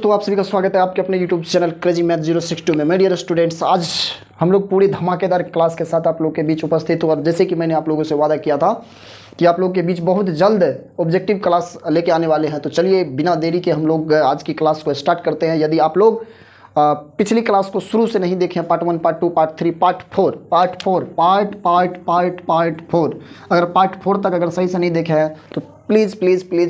दोस्तों, आप सभी का स्वागत है आपके अपने YouTube चैनल क्रेजी मैथ 062 में। मेरे डियर स्टूडेंट्स, आज हम लोग पूरी धमाकेदार क्लास के साथ आप लोग के बीच उपस्थित हुआ। और जैसे कि मैंने आप लोगों से वादा किया था कि आप लोग के बीच बहुत जल्द ऑब्जेक्टिव क्लास लेके आने वाले हैं, तो चलिए बिना देरी के हम लोग आज की क्लास को स्टार्ट करते हैं। यदि आप लोग पिछली क्लास को शुरू से नहीं देखें, पार्ट 1, पार्ट 2, पार्ट 3, पार्ट 4, अगर पार्ट 4 तक अगर सही से नहीं देखे हैं तो प्लीज़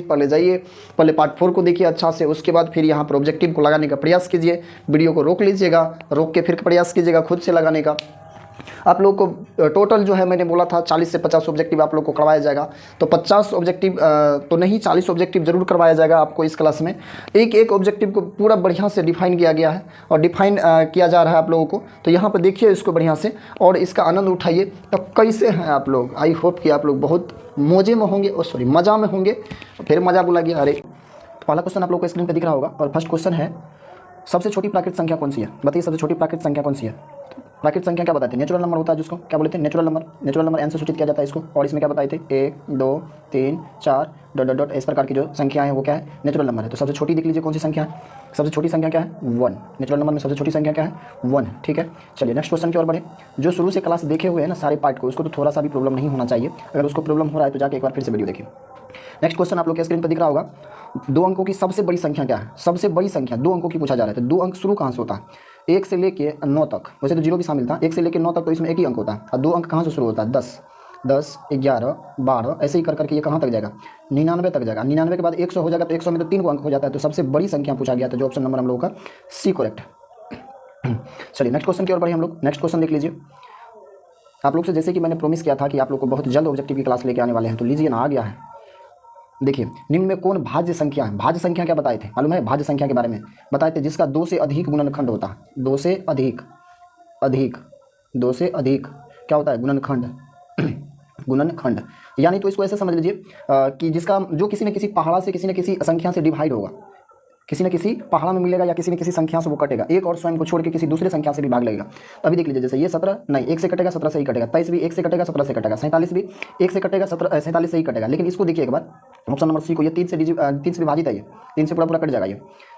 पहले जाइए, पहले पार्ट 4 को देखिए अच्छा से, उसके बाद फिर यहाँ पर ऑब्जेक्टिव को लगाने का प्रयास कीजिए। वीडियो को रोक लीजिएगा, रोक के फिर प्रयास कीजिएगा खुद से लगाने का। आप लोग को टोटल जो है मैंने बोला था 40 से 50 ऑब्जेक्टिव आप लोग को करवाया जाएगा, तो 50 ऑब्जेक्टिव तो नहीं 40 ऑब्जेक्टिव जरूर करवाया जाएगा आपको इस क्लास में। एक एक ऑब्जेक्टिव को पूरा बढ़िया से डिफाइन किया गया है और डिफाइन किया जा रहा है आप लोगों को, तो यहाँ पर देखिए इसको बढ़िया से और इसका आनंद उठाइए। तो कैसे हैं आप लोग? आई होप कि आप लोग बहुत मज़े में होंगे, मज़ा में होंगे। फिर मज़ा बोला गया। अरे पहला क्वेश्चन आप लोग को स्क्रीन पर दिख रहा होगा और फर्स्ट क्वेश्चन है, सबसे छोटी प्राकृतिक संख्या कौन सी है? बताइए सबसे छोटी प्राकृतिक संख्या कौन सी है? प्राकृतिक संख्या क्या बताते हैं? नेचुरल नंबर होता है, जिसको क्या बोलते हैं? नेचुरल नंबर एन से सूचित किया जाता है इसको। और इसमें क्या बताए थे? 1, 2, 3, 4 ... इस प्रकार की जो संख्याएं हैं वो क्या है? नेचुरल नंबर है। तो सबसे छोटी देख लीजिए कौन सी संख्या है? सबसे छोटी संख्या क्या है? 1। नेचुरल नंबर में सबसे छोटी संख्या क्या है? 1। ठीक है, चलिए नेक्स्ट क्वेश्चन की ओर बढ़े। जो शुरू से क्लास देखे हुए हैं ना सारे पार्ट को, उसको तो थोड़ा सा भी प्रॉब्लम नहीं होना चाहिए। अगर उसको प्रॉब्लम हो रहा है तो जाके एक बार फिर से वीडियो देखिए। नेक्स्ट क्वेश्चन आप लोग के स्क्रीन पर दिख रहा होगा, 2 अंकों की सबसे बड़ी संख्या क्या है? सबसे बड़ी संख्या 2 अंकों की पूछा जा रहा है, तो 2 अंक शुरू कहाँ से होता है? 1 से लेके 9 तक। वैसे तो 0 भी शामिल था। 1 से लेके 9 तक तो इसमें एक ही अंक होता है। और 2 अंक कहाँ से शुरू होता है? 10, 11, 12, ऐसे ही कर करके ये कहाँ तक जाएगा? 99 तक जाएगा। 99 के बाद 100 हो जाएगा, तो 100 में तो 3 को अंक हो जाता है। तो सबसे बड़ी संख्या पूछा गया था, जो ऑप्शन नंबर हम लोगों का सी करेक्ट है। चलिए नेक्स्ट क्वेश्चन की ओर बढ़े हम लोग। नेक्स्ट क्वेश्चन देख लीजिए आप लोग से, जैसे कि मैंने प्रॉमिस किया था कि आप लोग को बहुत जल्द ऑब्जेक्टिव की क्लास लेके आने वाले हैं, तो लीजिए ना, आ गया है। देखिए, निम्न में कौन भाज्य संख्या है? भाज्य संख्या क्या बताए थे मालूम है? भाज्य संख्या के बारे में बताए थे, जिसका 2 से अधिक गुणनखंड होता है। 2 से अधिक क्या होता है? गुणनखंड। गुणनखंड यानी तो इसको ऐसे समझ लीजिए कि जिसका जो किसी न किसी पहाड़ा से किसी न किसी संख्या से डिवाइड होगा, किसी न किसी पहाड़ा में मिलेगा या किसी न किसी संख्या से वो कटेगा, एक और स्वयं को छोड़ के किसी दूसरे संख्या से भी भाग लगेगा। तो अभी देख लीजिए, जैसे ये 17 नहीं 1 से कटेगा, 17 से ही कटेगा। 23 भी 1 से कटेगा, 17 से कटेगा। 47 भी 1 से कटेगा, 47 से ही कटेगा। लेकिन इसको देखिए एक बार, ऑप्शन नंबर सी को, ये 3 से विभाजित है, ये 3 से पूरा कट जाएगा ये।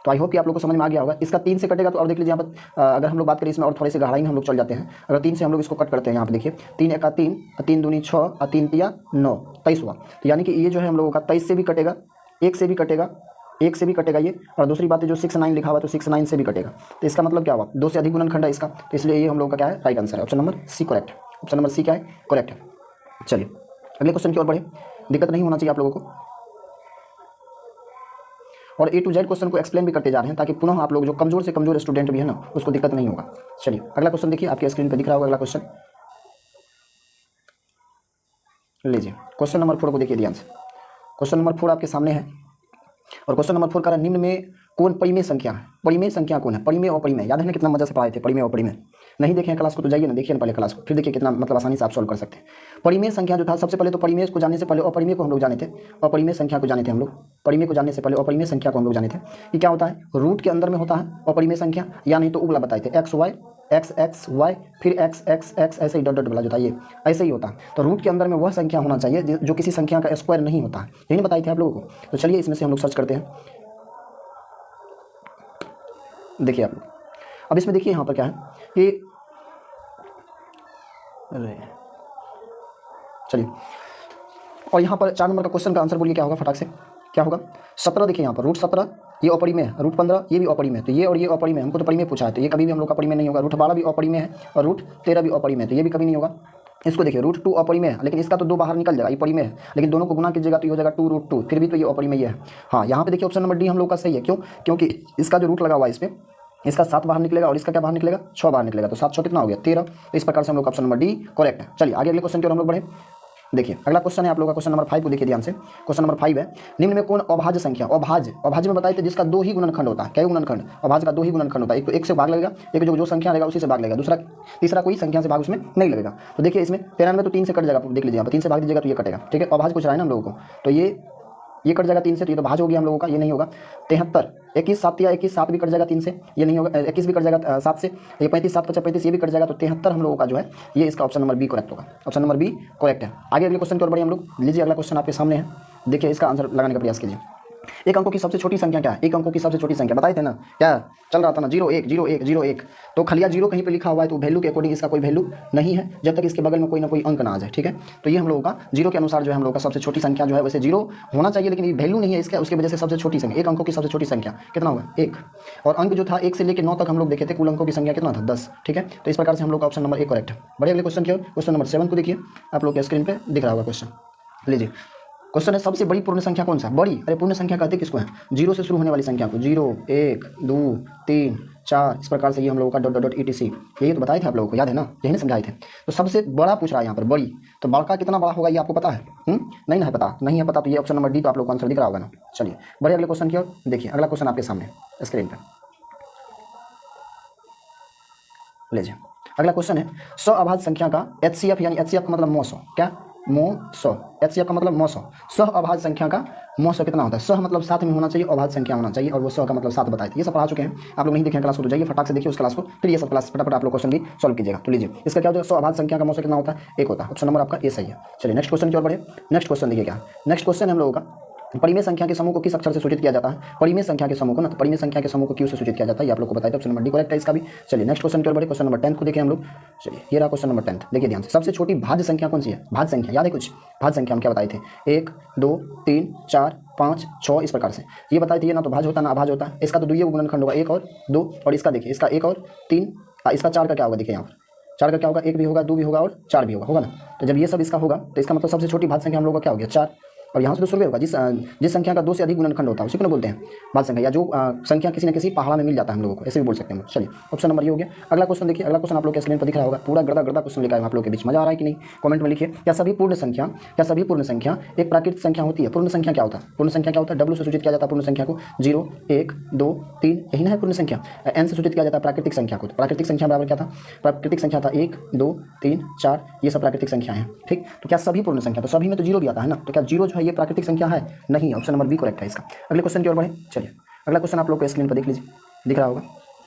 तो आई होप कि आप लोग को समझ में आ गया होगा। इसका 3 से कटेगा तो और देख लीजिए यहाँ पर अगर हम लोग बात करें इसमें और थोड़े से गहराई में हम लोग चल जाते हैं। अगर 3 से हम लोग इसको कट करते हैं, यहाँ पर देखिए 3 एका 3, 3 दूनी 6 और 3 तिया 9, 23 हुआ। तो यानी कि ये जो है हम लोगों का 23 से भी कटेगा, 1 से भी कटेगा, 1 से भी कटेगा ये। और दूसरी बात है जो 6-9 लिखा हुआ है, तो 6-9 से भी कटेगा। तो इसका मतलब क्या हुआ? 2 से अधिक गुणनखंड है इसका, तो इसलिए ये हम लोग का क्या है? राइट आंसर है। ऑप्शन नंबर सी करेक्ट है। ऑप्शन नंबर सी क्या है? करेक्ट है। चलिए अगले क्वेश्चन की ओर बढ़े। दिक्कत नहीं होना चाहिए आप लोगों को, और A to Z क्वेश्चन को एक्सप्लेन भी करते जा रहे हैं, ताकि पुनः आप लोग जो कमजोर से कमजोर स्टूडेंट भी है ना, उसको दिक्कत नहीं होगा। चलिए अगला क्वेश्चन देखिए, आपके स्क्रीन पर दिख रहा होगा अगला क्वेश्चन। लीजिए क्वेश्चन नंबर 4 को देखिए ध्यान से। क्वेश्चन नंबर 4 आपके सामने है और क्वेश्चन नंबर 4 का निम्न में कौन परिमेय संख्या है? परिमेय संख्या कौन है? परिमेय और अपरिमेय, याद है ना कितना मजा से पढ़ाए थे परिमेय और अपरिमेय? नहीं देखे हैं क्लास को तो जाइए ना, देखिए ना पहले क्लास को, फिर देखिए कितना मतलब आसानी से आप सॉल्व कर सकते हैं। परिमेय संख्या जो था, सबसे पहले तो परिमेय को जानने से पहले अपरिमेय को हम लोग जाने थे, अपरिमेय संख्या को जाने थे हम लोग। परिमेय को जानने से पहले अपरिमेय संख्या को हम लोग जाने थे कि क्या होता है? रूट के अंदर में होता है अपरिमेय संख्या, या नहीं तो उगला बताए थे x y फिर x ऐसे ही डॉट वाला जो था ये ऐसे ही होता है। तो रूट के अंदर में वह संख्या होना चाहिए जो किसी संख्या का स्क्वायर नहीं होता है, यही बताई थी आप लोगों को। तो चलिए इसमें से हम लोग सर्च करते हैं। देखिए आप लोग, अब इसमें देखिए यहाँ पर क्या है कि चलिए, और यहाँ पर 4 नंबर का क्वेश्चन का आंसर बोलिए क्या होगा फटाक से? क्या होगा? 17 देखिए यहाँ पर, रूट 17 ये अपरिमेय है, रूट 15 ये भी अपरिमेय है। तो ये और ये अपरिमेय, हमको तो परिमेय पूछा है, तो ये कभी भी हम लोग का परिमेय नहीं होगा। रूट 12 भी अपरिमेय है और रूट 13 भी अपरिमेय है, तो ये भी कभी नहीं होगा। इसको देखिए, रूट 2 अपरिमेय है, लेकिन इसका तो 2 बाहर निकल जाएगा, ये परिमेय है, लेकिन दोनों को गुना कीजिएगा तो ये हो जाएगा 2 रूट 2, फिर भी तो ये अपरिमेय है। हाँ, यहाँ पे देखिए ऑप्शन नंबर डी हम लोग का सही है। क्यों? क्योंकि इसका जो रूट लगा हुआ है इस पर, इसका 7 बाहर निकलेगा और इसका क्या बाहर निकलेगा? 6 बाहर निकलेगा। तो 7 6 कितना हो गया? 13। तो इस प्रकार से हम लोग ऑप्शन नंबर डी करेक्ट है। चलिए आगे अगले क्वेश्चन की ओर हम लोग बढ़े। देखिए अगला क्वेश्चन है आप लोग का क्वेश्चन नंबर 5 को देखिए ध्यान से। क्वेश्चन नंबर 5 है, निम्न में कौन अभाज्य संख्या? अभाज्य में बताए थे जिसका 2 ही गुणनखंड होता है। क्या गुणनखंड? अभाज्य का 2 ही गुणनखंड होता है। एक तो 1 से भाग लगेगा, एक जो संख्या रहेगा उसी से भाग लगेगा, तीसरा कोई संख्या से भाग उसमें नहीं लगेगा। तो देखिए इसमें 93 तो 3 से कट जाएगा, देख लीजिए यहाँ पर 3 से भाग दीजिएगा तो ये कटेगा। ठीक है, अभाज्य पूछ रहा है ना हम लोगों को, तो ये कट जाएगा 3 से, तो ये तो भाज्य हो गया हम लोगों का, ये नहीं होगा। 73 21 7 या 21 7 भी कट जाएगा 3 से, ये नहीं होगा। 21 भी कट जाएगा 7 से, ये 35 7 50 35 ये भी कट जाएगा। तो 73 हम लोगों का जो है ये इसका ऑप्शन नंबर बी करेक्ट होगा। ऑप्शन नंबर बी करेक्ट है। आगे अगले क्वेश्चन की ओर बढ़िए हम लोग। लीजिए अगला क्वेश्चन आपके सामने है, देखिए इसका आंसर लगाने का प्रयास कीजिए। एक अंकों की सबसे छोटी संख्या क्या है? एक अंकों की सबसे छोटी संख्या बताए थे ना, क्या चल रहा था ना, 0 1 0 1 0 1। तो खलिया 0 कहीं पे लिखा हुआ है तो वैल्यू के अकॉर्डिंग इसका कोई वैल्यू नहीं है जब तक इसके बगल में कोई ना कोई अंक ना आ जाए, ठीक है। तो ये हम लोगों का 0 के अनुसार जो है हम लोग का सबसे छोटी संख्या जो है, वैसे 0 होना चाहिए लेकिन ये वैल्यू नहीं है इसका, उसकी वजह से सबसे छोटी संख्या, एक अंकों की सबसे छोटी संख्या कितना होगा? 1। और अंक जो था 1 से लेकर 9 तक हम लोग देखे थे, कुल अंकों की संख्या कितना था? 10, ठीक है। तो इस प्रकार से हम लोग का ऑप्शन नंबर 1 करेक्ट है। बड़े अगले क्वेश्चन की ओर, क्वेश्चन नंबर 7 को देखिए, आप लोग के स्क्रीन पे दिख रहा होगा क्वेश्चन, लीजिए। क्वेश्चन है सबसे बड़ी पूर्ण संख्या कौन सा? बड़ी, अरे पूर्ण संख्या कहते किसको है? 0 से शुरू होने वाली संख्या को, 0 1 2 3 4, इस प्रकार से ये हम लोगों का डॉट डॉट डॉट etc, यही तो बताए थे आप लोगों को, याद है ना, यही ना समझाए थे। तो सबसे बड़ा पूछ रहा है यहाँ पर, बड़ी। तो बड़का कितना बड़ा होगा ये आपको पता है? नहीं ना पता, नहीं है पता, तो ये ऑप्शन नंबर डी तो आप लोग को आंसर दिख रहा होगा ना। चलिए बड़े अगले क्वेश्चन की ओर देखिए, अगला क्वेश्चन आपके सामने स्क्रीन पर लीजिए। अगला क्वेश्चन है सअभाज्य संख्या का HCF, यानी HCF का मतलब मौसो, क्या मौसो, HCF का मतलब मौसो, सअभाज्य संख्या का मौसो कितना होता है? सह मतलब साथ में होना चाहिए, अभाज्य संख्या होना चाहिए, और वो सह का मतलब साथ बताए थे, ये सब पढ़ा चुके हैं आप लोग, नहीं देखे क्लास को तो जाइए फटाक से देखिए उस क्लास को, फिर ये सब क्लास फटाफट आप लोग क्वेश्चन भी सॉल्व कीजिएगा। तो लीजिए इसका क्या होता है, सअभाज्य संख्या का मौसो कितना होता है? 1 होता है, ऑप्शन नंबर आपका ए सही है। चलिए नेक्स्ट क्वेश्चन की ओर बढ़े। नेक्स्ट क्वेश्चन देखिए क्या, नेक्स्ट क्वेश्चन हम लोगों का परिमेय संख्या के समूह को किस अक्षर से सूचित किया जाता है? परिमेय संख्या के समूह को ना, तो परिमेय संख्या के समूह को क्यू से सूचित किया जाता है, ये आप लोग को बताया था, ऑप्शन नंबर डी करेक्ट है इसका भी। चलिए नेक्स्ट क्वेश्चन की ओर बढ़े, क्वेश्चन नंबर 10 को देखें हम लोग। चलिए ये रहा क्वेश्चन नंबर 10, देखिए ध्यान से, सबसे छोटी भाज्य संख्या कौन सी है? भाज्य संख्या याद है कुछ? भाज्य संख्या हम क्या बताए थे? 1 2 3 4 5 6, इस प्रकार से ये बताए थे, ये ना तो भाज्य होता ना अभाज्य होता। इसका तो दुइये गुणनखंड होगा, 1 और 2, और इसका देखिए, इसका 1 और 3, इसका 4 का क्या होगा? देखिए यहाँ पर 4 का क्या होगा? 1 भी होगा, 2 भी होगा और 4 भी होगा ना। तो जब ये सब इसका होगा तो इसका मतलब सबसे छोटी भाज्य संख्या हम लोग का क्या हो गया? 4। और यहाँ से तो शुरू होगा, जिस संख्या का 2 से अधिक गुणनखंड होता है उसी को ना बोलते हैं भाज्य संख्या, या जो संख्या किसी न किसी पहाड़ा में मिल जाता है हम लोगों को, ऐसे भी बोल सकते हैं। चलिए ऑप्शन नंबर ये हो गया। अगला क्वेश्चन देखिए, अगला क्वेश्चन आप लोग के स्क्रीन पर दिख रहा होगा, पूरा गड़ा गड़ा क्वेश्चन लिखा है आप लोग के बीच, मजा आ रहा है कि नहीं? कमेंट में लिखिए, क्या सभी पूर्ण संख्या एक प्राकृतिक संख्या होती है? पूर्ण संख्या क्या होता है? पूर्ण संख्या क्या होता है? W से सूचित किया जाता है पूर्ण संख्या को, 0 1 2 3, यही ना है पूर्ण संख्या। N से सूचित किया जाता है प्राकृतिक संख्या को, प्राकृतिक संख्या बराबर क्या था? प्राकृतिक संख्या था 1 2 3 4, ये सब प्राकृतिक संख्या है, ठीक। तो क्या सभी पूर्ण संख्या? तो सभी में तो 0 भी आता है ना, तो क्या 0 जो है ये प्राकृतिक संख्या है? नहीं, ऑप्शन नंबर बी करेक्ट है इसका। अगले क्वेश्चन की ओर बढ़े। चलिए अगला क्वेश्चन आप लोग को स्क्रीन पर देख लीजिए, दिख रहा होगा।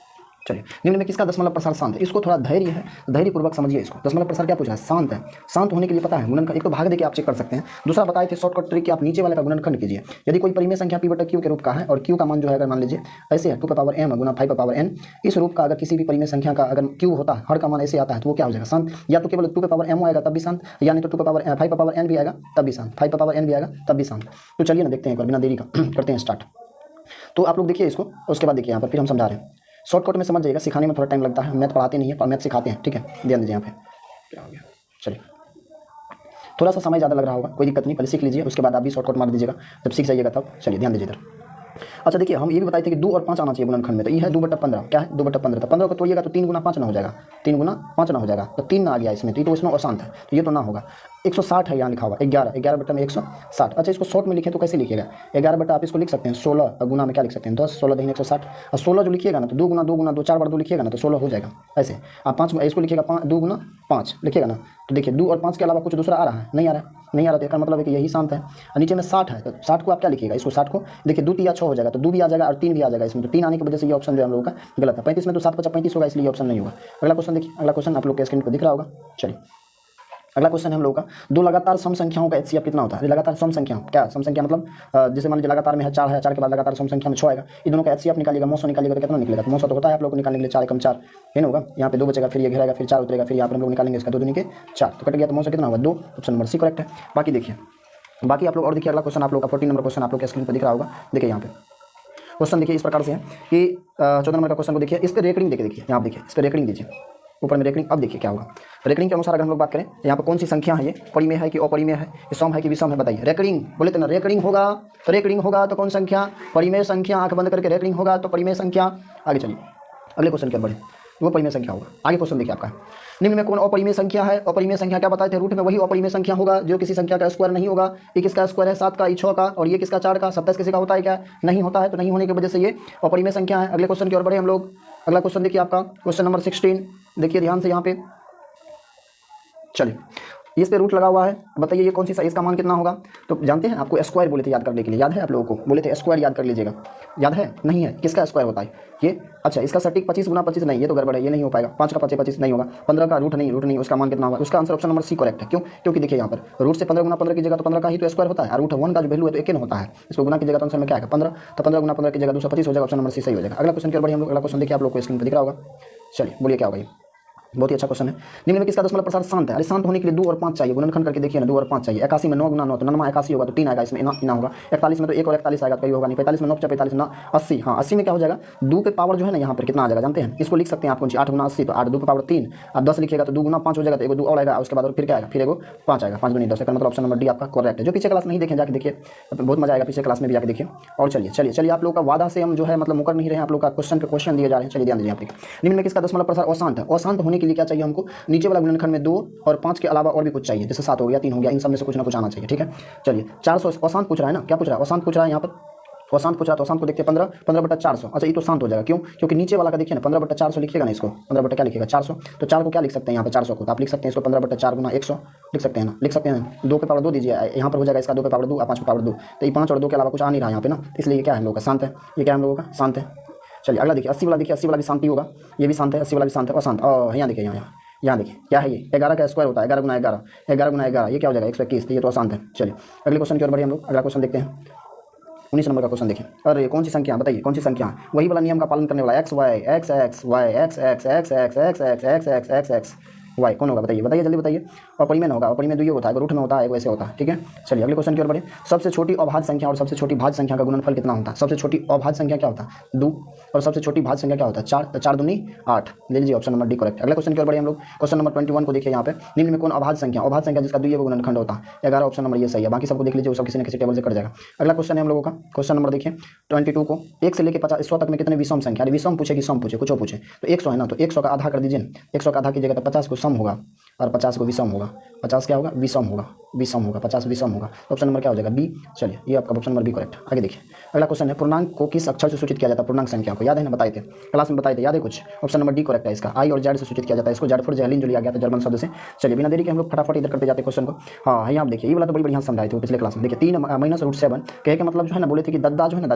चलिए निम्न में किसका दशमलव प्रसार शांत है? इसको थोड़ा धैर्य है, धैर्यपूर्वक समझिए इसको। दशमलव प्रसार क्या पूछा है? शांत है। शांत होने के लिए पता है गुणनखंड, एक तो भाग देके आप चेक कर सकते हैं, दूसरा बताए थे शॉर्टकट ट्रिक कि आप नीचे वाले का गुणनखंड कीजिए। यदि कोई परिमेय संख्या p बटा q के रूप का है और q का मान जो है अगर मान लीजिए ऐसे है 2 पावर m गुना 5 पावर n, इस रूप का अगर किसी भी परिमेय संख्या का अगर q होता है, हर का मान ऐसे आता है, तो वो क्या हो जाएगा? शांत। या तो केवल 2 पावर m आएगा तब भी शांत, यानी तो 2 पावर 5 पावर n भी आएगा तब भी शांत, 5 पावर n भी आएगा तब भी शांत। तो चलिए ना देखते हैं एक बार बिना देरी का करते हैं स्टार्ट। तो आप लोग देखिए इसको, उसके बाद देखिए यहाँ पर फिर हम समझा रहे हैं, शॉर्टकट में समझ जाइएगा, सिखाने में थोड़ा टाइम लगता है, मैथ पढ़ाते नहीं है पर मैथ सिखाते हैं, ठीक है, ध्यान दीजिए यहाँ पे क्या हो गया। चलिए थोड़ा सा समय ज़्यादा लग रहा होगा, कोई दिक्कत नहीं, पहले सीख लीजिए, उसके बाद आप भी शॉर्टकट मार दीजिएगा जब सीख जाइएगा तब। चलिए ध्यान दीजिए इधर। अच्छा देखिए, हम ये भी बताए थे कि 2 और 5 आना चाहिए गुणनखंड में, तो ये है 2 बटा 15, क्या है 2 बटा 15, तो 15 को तोड़िएगा तो 3 गुना 5 ना हो जाएगा, 3 गुना 5 ना हो जाएगा, तो 3 ना आ गया इसमें, तो ये तो इसमें अशांत है, तो ये तो ना होगा। 160 है यहाँ लिखा हुआ, 11 बटा में 160। अच्छा इसको शॉर्ट में लिखे तो कैसे लिखिएगा? 11 बटा आप इसको लिख सकते हैं 16, और गुना में क्या लिख सकते हैं 10, 16 2 160, और 16 जो लिखिएगा ना तो 2 गुना 2 गुना 2 4 बार 2 लिखिएगा ना तो 16 हो जाएगा। ऐसे आप 5 इसको लिखिएगा 2 गुना 5 लिखिएगा ना, तो देखिए 2 और 5 के अलावा कुछ दूसरा आ रहा है? नहीं आ रहा है, नहीं आ रहा, तो इसका मतलब है कि यही शांत है। नीचे में 60 है, तो 60 को आप क्या लिखिएगा? इसको 60 को देखिए 2 3 6 हो जाएगा, तो 2 भी आ जाएगा और 3 भी आ जाएगा इसमें, तो 3 आने की वजह से ये ऑप्शन जो है हम लोगों का गलत है। 35 में तो 7 5 35 होगा, इसलिए ऑप्शन नहीं होगा। अगला क्वेश्चन देखिए, अगला क्वेश्चन आप लोग के स्क्रीन पर दिख रहा होगा। चलिए अगला क्वेश्चन है हम लोग का, 2 लगातार सम संख्याओं का HCF कितना होता है? लगातार सम संख्या, क्या सम संख्या मतलब जैसे मान लीजिए लगातार में है 4 है, 4 के बाद लगातार सम संख्या में 6 आएगा, इन दोनों का HCF निकालिएगा, मौसो निकालिएगा तो कितना निकलेगा? तो मौसो तो होता है आप लोग को निकालने के लिए 4 एकम 4 है ना, होगा यहाँ पे 2 बचेगा, फिर ये घेरेगा, फिर 4 उतरेगा, फिर यहाँ पर हम लोग निकालेंगे इसका 2 दूनी के 4, तो कट गया, तो मौसो कितना होगा? 2, ऑप्शन नंबर सी करेक्ट है। बाकी देखिए, बाकी आप लोग और देखिए, अगला क्वेश्चन आप लोग का 14 नंबर क्वेश्चन आप लोग के स्क्रीन पर दिख रहा होगा। देखिए यहाँ पे क्वेश्चन देखिए इस प्रकार से है कि 14 नंबर का क्वेश्चन को देखिए, इस पर रेकरिंग देखिए, यहाँ देखिए इस पर रेकरिंग दीजिए, ऊपर में रेकरिंग। अब देखिए क्या होगा, रेकरिंग के अनुसार अगर हम लोग बात करें यहाँ पर कौन सी संख्या है, ये परिमेय है कि अपरिमेय है, ये सम है कि विषम है, बताइए। रेकरिंग बोले तो ना, रेकरिंग होगा तो रेकरिंग होगा तो कौन संख्या? परिमेय संख्या, आंख बंद करके रेकरिंग होगा तो परिमेय संख्या। आगे चलिए अगले क्वेश्चन के बढ़े, वो परिमेय संख्या होगा। आगे क्वेश्चन देखिए आपका, निम्न में कौन अपरिमेय संख्या है? अपरिमेय संख्या क्या बताए थे? रूट में वही अपरिमेय संख्या होगा जो किसी संख्या का स्क्वायर नहीं होगा। ये किसका स्क्वायर है? 7 का, 6 का, और ये किसका 4 का। 27 किसी का होता है क्या? नहीं होता है, तो नहीं होने की वजह से ये अपरिमेय संख्या है। अगले क्वेश्चन की ओर बढ़े हम लोग। अगला क्वेश्चन देखिए आपका, क्वेश्चन नंबर 16, देखिए ध्यान से यहाँ पे। चलिए इस पे रूट लगा हुआ है, बताइए ये कौन सी साइज का मान कितना होगा। तो जानते हैं, आपको स्क्वायर बोले थे याद करने के लिए, याद है आप लोगों को, बोले थे स्क्वायर याद कर लीजिएगा, याद है नहीं है, किसका स्क्वायर होता है ये। अच्छा, इसका सटीक 25 गुना 25 नहीं, ये तो गड़बड़ है, ये नहीं हो पाएगा। 5 का 25 25 नहीं होगा। 15 का रूट नहीं, उसका मान कितना होगा। उसका answer option number C correct है। क्यों? क्योंकि देखिए यहाँ पर रूट से 15 गुना 15 की जगह तो 15 का ही तो स्क्वायर होता है, और रूट 1 का जो वैल्यू है तो 1 होता है, इसको गुना की जगह तो आंसर में क्या आएगा 15, तो 15 गुना 15 की जगह 225 हो जाएगा, ऑप्शन नंबर सी सही हो जाएगा। अगला क्वेश्चन की ओर बढ़िए हम लोग। अगला क्वेश्चन देखिए, आप लोग को स्क्रीन पर दिख रहा होगा, चलिए बोलिए क्या होगा ये। बहुत ही अच्छा क्वेश्चन है। निम्न में किसका दशमलव प्रसार शांत है। अरे शांत होने के लिए 2 और 5 चाहिए, गुणनखंड करके देखिए ना, 2 और 5 चाहिए। 81 में 9 गुना 9 तो 9 81 होगा, तो 3 आएगा, इसमें ना होगा। 41 में तो 1 और 41 आएगा, तो कहीं होगा नहीं। 45 में 9 45 ना 80, हाँ 80 में क्या हो जाएगा, 2 पे पावर जो है ना यहाँ पर कितना आ जाएगा जानते हैं, इसको लिख सकते हैं आपको 8 गुना 80, तो 8 2 पे पावर 3, अब 10 लिखिएगा तो 2 गुना 5 हो जाएगा, तो एगो 2 और आएगा, उसके बाद और फिर क्या आएगा, फिर एगो 5 आएगा, 5 दूनी 10, मतलब ऑप्शन नंबर डी आपका करेक्ट है। जो पीछे क्लास नहीं देखें जाके देखिए, बहुत मजा आएगा, पीछे क्लास में भी जाके देखिए। और चलिए आप लोग का वादा से हम जो है मतलब मुकर नहीं रहे हैं, आप लोग का क्वेश्चन पे क्वेश्चन दिए जा रहे हैं। चलिए ध्यान दीजिए आप। निम्न में किसका दशमलव प्रसार अशांत है। अशांत होने के लिए क्या चाहिए हमको, नीचे वाला गुणनखंड में 2 और 5 के अलावा और भी कुछ चाहिए, जैसे 7 हो गया, 3 हो गया, इन सब में से कुछ ना कुछ आना चाहिए, ठीक है। चलिए 400 अशांत पूछ रहा है ना, क्या पूछ रहा है, अशांत पूछ रहा है यहाँ पर, अशांत पूछ रहा है, तो अशांत को देखते हैं 15 बटा 400। अच्छा ये तो शांत हो जाएगा, क्यों, क्योंकि नीचे वाला का देखिए ना 15 बटा 400 लिखिएगा ना, इसको 15 बटा क्या लिखिएगा 400, तो 4 को क्या लिख सकते हैं यहाँ पे 400 को, तो आप लिख सकते हैं इसको 15 बटा 4 गुना 100 लिख सकते हैं ना, लिख सकते हैं। 2 पे पावर 2 दीजिए, यहाँ पर हो जाएगा इसका 2 पे पावर 2 और 5 पे पावर 2, तो ये 5 और 2 के अलावा कुछ आ नहीं रहा यहाँ पे ना, इसलिए ये क्या है हम लोग का शांत है, ये क्या है हम लोगों का शांत है। चलिए अगला देखिए 80 वाला, देखिए 80 वाला भी शांति होगा, ये भी शांत है, 80 वाला भी शांत है, अशांत। और यहाँ देखिए यहाँ देखिए क्या है ये, 11 का स्क्वायर होता है, 11 गुना 11, 11 गुना 11 ये क्या हो जाएगा 121, तो ये तो अशांत है। चलिए अगले क्वेश्चन की ओर बढ़िए हम लोग। अगला क्वेश्चन देखते हैं, 19 नंबर का क्वेश्चन देखिए। अरे कौन सी संख्या बताइए, कौन सी संख्या, वही वाला नियम का पालन करने वाला, X Y X X Y X X X X X X X X X X Y, कौन होगा बताइए, बताइए जल्दी बताइए। अपरिमेय होगा, अपरिमेय दुइयों होता है, रूट में होता है, वैसे होता है, ठीक है। चलिए अगले क्वेश्चन की ओर बढ़े। सबसे छोटी अभाज्य संख्या और सबसे छोटी भाज्य संख्या का गुणनफल कितना होता है। सबसे छोटी अभाज्य संख्या क्या होता है 2, और सबसे छोटी भाज्य संख्या क्या होता है 4, तो 4 दूनी 8, ले लीजिए ऑप्शन नंबर डी करेक्ट। अगले क्वेश्चन की ओर बढ़े हम लोग। क्वेश्चन नंबर 21 को देखिए यहाँ पे, निम्न में कौन अभाज्य संख्या जिसका द्वितीय गुणनखंड होता है 11, ऑप्शन नंबर ये सही है, बाकी सबको देख लीजिए, वो सब किसी न किसी टेबल से कट जाएगा। अगला क्वेश्चन है हम लोगों का, क्वेश्चन नंबर देखिए 22 को, 1 से लेकर 100 तक में कितने विषम संख्या, विषम पूछे कि सम पूछे, कुछ पूछे, तो 100 है ना, तो 100 का आधा कर दीजिए, 100 का आधा कीजिएगा तो 50 को सम होगा और 50 को विषम होगा, 50 क्या होगा विषम होगा, 50 विषम होगा, तो ऑप्शन नंबर क्या हो जाएगा बी। चलिए ये आपका ऑप्शन नंबर बी करेक्ट। आगे देखिए अगला क्वेश्चन है, पूर्णांक को किस अक्षर से सूचित किया जाता है, पूर्णांक संख्या को, याद है ना, बताए थे क्लास में, बताए थे, याद है कुछ, ऑप्शन नंबर डी करेक्ट है इसका, आई और जेड से सूचित किया जाता है, इसको जेड फॉर जैलिन जो लिया गया था जर्मन शब्द से। चलिए बिना देरी के हम लोग फटाफट इधर करते जाते क्वेश्चन को। हाँ यहाँ आप देखिए, ये वाला तो बड़ी बढ़िया समझाए थे पिछले क्लास में। देखिए 3 माइनस रूट 7 कहे के मतलब जो है ना, बोले थे कि दद्दा जो है ना,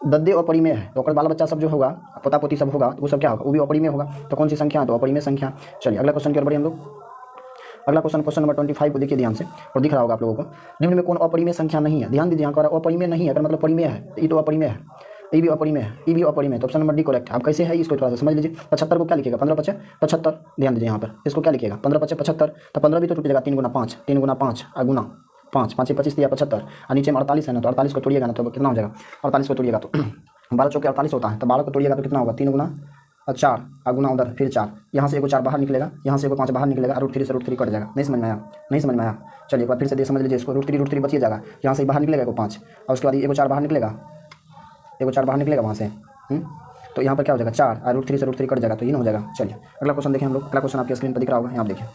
दद्दे अपरिमेय है, तो बाल बच्चा सब जो होगा, पोता पोती सब होगा, वो सब क्या होगा, वो भी अपरिमेय होगा, तो कौन सी संख्या है, तो अपरिमेय संख्या। चलिए अगला क्वेश्चन की ओर बढ़िए हम लोग। अगला क्वेश्चन नंबर 25 को देखिए ध्यान से, और दिख रहा होगा आप लोगों को। निम्न में कौन अपरिमेय संख्या नहीं है, ध्यान दीजिए, यहाँ पर अपरिमेय नहीं है, अगर मतलब परिमेय है, ये तो अपरिमेय है, ये भी अपरिमेय है, ये भी अपरिमेय, तो ऑप्शन नंबर डी करेक्ट। आप कैसे है इसको थोड़ा सा समझ लीजिए। 75 को क्या लिखेगा, 15 5 75, ध्यान दीजिए यहाँ पर, इसको क्या लिखेगा 15 5 75, तो 15 भी तो टूट जाएगा, 3 गुना 5, 3 गुना 5 गुना 5, 5 25 दिया 75, और नीचे में 48 है ना, तो 48 को तोड़िएगा ना तो कितना हो जाएगा, 48 को तोड़िएगा तो 12 चौके 48 होता है, तो 12 को तोड़िएगा तो कितना होगा 3 गुना 4 गुना उधर फिर 4, यहाँ से एगो 4 बाहर निकलेगा, यहाँ से एगो 5 बाहर निकलेगा, रूट 3 से रूट 3 कट जाएगा। नहीं समझ में आया, नहीं समझ में आया। चलिए एक बार फिर से समझ लीजिए इसको, रूट 3 बचिए जाएगा, यहाँ से बाहर निकलेगा एगो 5, और उसके बाद एगो 4 बाहर निकलेगा, एगो 4 बाहर निकलेगा वहाँ से, तो यहाँ पर क्या हो जाएगा 4, और रूट 3 से रूट 3 कट जाएगा, तो ये हो जाएगा। चलिए अगला क्वेश्चन देखें हम लोग। अगला क्वेश्चन आपके स्क्रीन पर दिख रहा होगा, यहाँ देखिए,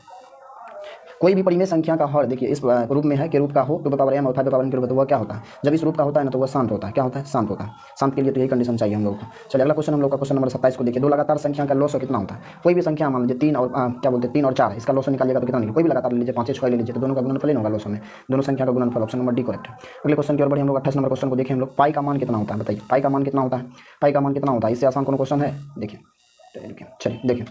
कोई भी परिमेय संख्या का हर देखिए इस रूप में है कि रूप का हो 2 पावर m और 5 पावर n के रूप में, तो वह क्या होता है, जब इस रूप का होता है ना तो वह शांत होता है, क्या होता है शांत होता है। शांत के लिए तो यही कंडीशन चाहिए हम लोग को। चलिए अगला क्वेश्चन हम लोग का क्वेश्चन नंबर 27 को देखिए, 2 लगातार संख्या का लॉस कितना होता है। कोई भी संख्या मान लीजिए 3 और क्या बोलते हैं 3 और 4, इसका लॉस निकालिएगा तो कितना निकलेगा, कोई भी लगातार ले लीजिए 5 6 ले लीजिए, तो दोनों का गुणनफल होगा लॉस में, दोनों संख्या का गुणनफल, ऑप्शन नंबर डी करेक्ट है। अगले क्वेश्चन की ओर बढ़िए हम लोग। 28 नंबर क्वेश्चन को देखिए हम लोग, पाई का मान कितना होता है, बताइए पाई का मान कितना होता है, पाई का मान कितना होता है, इससे आसान कौन क्वेश्चन है देखिए। चलिए देखिए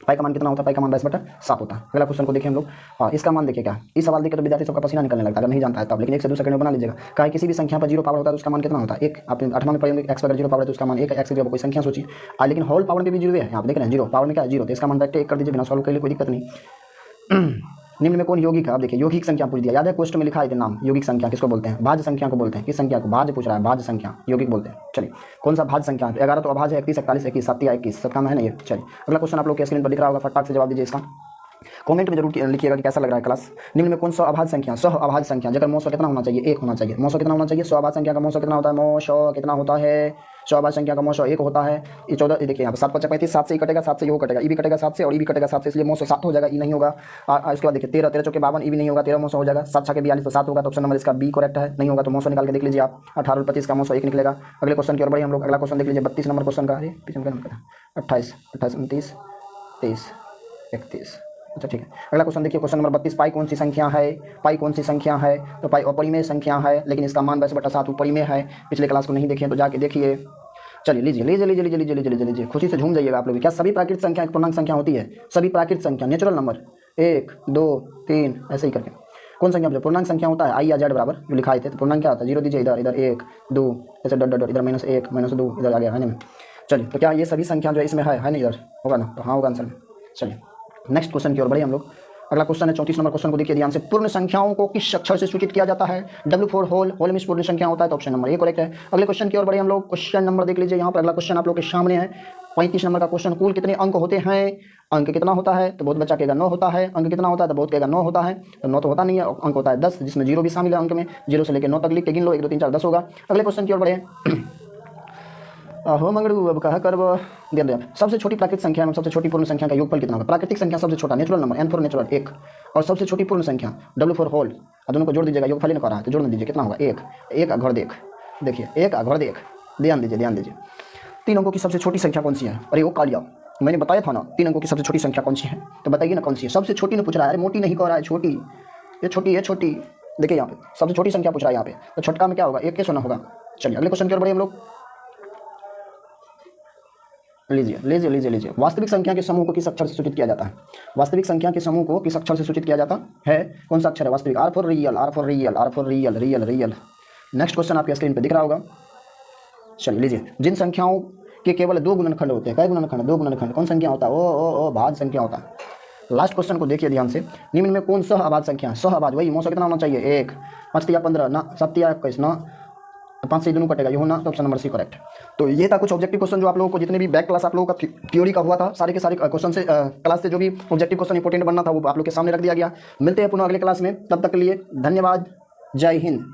पाई का मान कितना होता है, पाई का मान 22/7 होता है। अगला क्वेश्चन को देखिए हम लोग। हाँ इसका मान देखिए क्या, इस सवाल देखिए तो विद्यार्थी सबका पसीना निकलने लगता है, अगर नहीं जानता है तब, लेकिन 1 से 2 सेकंड में बना लीजिएगा। कहा किसी भी संख्या पर 0 पावर होता है तो उसका मान कितना होता है 1, आप 8वां में पढ़ेंगे, x पर 0 पावर है तो उसका मान 1 है, x की जगह कोई संख्या सोचिए, लेकिन होल पावर में भी 0 है, आप देख रहे हैं 0 पावर में क्या है 0, तो इसका मान डायरेक्ट 1 कर दीजिए, बिना सॉल्व के लिए कोई दिक्कत नहीं। निम्न में कौन यौगिक है, आप देखिए यौगिक संख्या पूछ दिया, याद है क्वेश्चन में लिखा है नाम, यौगिक संख्या किसको बोलते हैं, भाज्य संख्या को बोलते हैं, किस संख्या को, भाज्य पूछ रहा है, भाज्य संख्या यौगिक बोलते हैं। चलिए कौन सा भाज्य संख्या है, 11 तो अभाज्य है, 31 41 21 7 या 21 सबका है ना ये। चलिए अगला क्वेश्चन आप लोग के स्क्रीन पर दिख रहा होगा, फटाक से जवाब दीजिए इसका, कमेंट में जरूर लिखिएगा कि कैसा लग रहा है क्लास। निम्न में कौन सा अभाज्य संख्या, सह अभाज्य संख्या जगह मौसो कितना होना चाहिए 1 होना चाहिए, मौसो कितना होना चाहिए, सह अभाज्य संख्या का मौसो कितना होता है, मौसो कितना होता है, सह अभाज्य संख्या का मौसो 1 होता है। ये 14 देखिए यहाँ पर 7 5 35, 7 से ही कटेगा, 7 से ये कटेगा, ई भी कटेगा 7 से और ई भी कटेगा 7 से, इसलिए मौसो 7 हो जाएगा, ई नहीं होगा। उसके बाद देखिए 13 13 चौके 52, ई भी नहीं होगा, 13 मौसो हो जाएगा, 7 6 के 42 तो 7 होगा, तो ऑप्शन नंबर इसका बी करेक्ट है। नहीं होगा तो मौसो निकाल के देख लीजिए आप, 18 और 25 का मौसो 1 निकलेगा। अगले क्वेश्चन की ओर बढ़िए हम लोग। अगला क्वेश्चन देख लीजिए 32 नंबर क्वेश्चन का, 28 28 29 30 31 अच्छा ठीक है। अगला क्वेश्चन देखिए, क्वेश्चन नंबर 32, पाई कौन सी संख्या है? पाई कौन सी संख्या है? तो पाई अपरिमेय संख्या है, लेकिन इसका मान 22/7 उपरिमेय है। पिछले क्लास को नहीं देखे तो जाके देखिए। चलिए लीजिए लीजिए लीजिए लीजिए लीजिए लीजिए लीजिए, खुशी से झूम जाइएगा आप लोग। क्या सभी प्राकृतिक संख्या एक पूर्णांक संख्या होती है? सभी प्राकृतिक संख्या नेचुरल नंबर 1 2 3 ऐसे ही करके कौन संख्या पूर्णांक संख्या होता है? आई या जेड बराबर जो लिखा है, तो पूर्णांक क्या होता है? 0 दीजिए, इधर इधर 1 2 ऐसे डॉट डॉट, इधर -1 -2 इधर आ गया है ना। चलिए, तो क्या ये सभी संख्या जो है इसमें है ना? इधर होगा ना, तो हाँ होगा आंसर में। चलिए नेक्स्ट क्वेश्चन की ओर बढ़े हम लोग। अगला क्वेश्चन है 34 नंबर क्वेश्चन को देखिए ध्यान से। पूर्ण संख्याओं को किस अक्षर से सूचित किया जाता है? W फॉर होल, होल में पूर्ण संख्या होता है, तो ऑप्शन नंबर ए करेक्ट है। अगले क्वेश्चन की ओर बढ़े हम लोग। क्वेश्चन नंबर देख लीजिए यहाँ पर, अगला क्वेश्चन आप लोग के सामने है 35 नंबर का क्वेश्चन। कुल कितने अंक होते हैं? अंक कितना होता है? तो बहुत बच्चा कहेगा 9 होता है। अंक कितना होता है? तो बहुत कहेगा 9 होता है। तो 9 तो होता नहीं है, अंक होता है 10, जिसमें 0 भी शामिल है अंक में। 0 से लेकर 9 तक लिख के गिन लो, 1 2 3 4 10 होगा। अगले क्वेश्चन की ओर बढ़े। हो मंगड़ू अब कहा कर दे दे। सबसे छोटी प्राकृतिक संख्या में सबसे छोटी पूर्ण संख्या का योगफल कितना होगा? प्राकृतिक संख्या सबसे छोटा natural number n for natural 1, और सबसे छोटी पूर्ण संख्या W फॉर होल, और दोनों को जोड़ दीजिएगा, योगफल ही निकाल रहा है तो जोड़ दीजिए, कितना होगा? 1 1 घर देख, देखिए 1 घर देख, ध्यान दीजिए ध्यान दीजिए। 3 अंकों की सबसे छोटी संख्या कौन सी है? अरे वो कालिया, मैंने बताया था ना 3 अंकों की सबसे छोटी संख्या कौन सी है, तो बताइए ना कौन सी है? सबसे छोटी ने पूछ रहा है, अरे मोटी नहीं कह रहा है, छोटी, ये छोटी है छोटी। देखिए यहाँ पे सबसे छोटी संख्या पूछ रहा है यहाँ पे, तो छोटका में क्या होगा? 1 के सोना होगा। चलिए अगले क्वेश्चन की ओर बढ़े हम लोग। लीजिए लीजिए लीजिए लीजिए, वास्तविक संख्या के समूह को किस अक्षर से सूचित किया जाता है? वास्तविक संख्या के समूह को किस अक्षर से सूचित किया जाता है? कौन सा अक्षर है वास्तविक? R for real, R for real, R for real, real real. Next question आपके स्क्रीन पे दिख रहा होगा। चलिए लीजिए, जिन संख्याओं के केवल 2 गुणनखंड होते हैं, कई गुणनखंड? 2 गुणनखंड। कौन संख्या होता है? ओ भाज्य संख्या होता है। लास्ट क्वेश्चन को देखिए ध्यान से। निम्न में कौन सह अभाज्य संख्या है? सह अभाज्य, वही मौसा कितना होना चाहिए? 1 5 या 15 ना, 7 या 21 ना, 5 से दोनों कटेगा, ये होना, तो ऑप्शन नंबर सी करेक्ट। तो ये था कुछ ऑब्जेक्टिव क्वेश्चन जो आप लोगों को, जितने भी बैक क्लास आप लोगों का थ्योरी का हुआ था, सारे के सारे क्वेश्चन से क्लास से जो भी ऑब्जेक्टिव क्वेश्चन इंपॉर्टेंट बनना था वो आप लोग के सामने रख दिया गया। मिलते हैं पुनः अगले क्लास में, तब तक के लिए धन्यवाद, जय हिंद।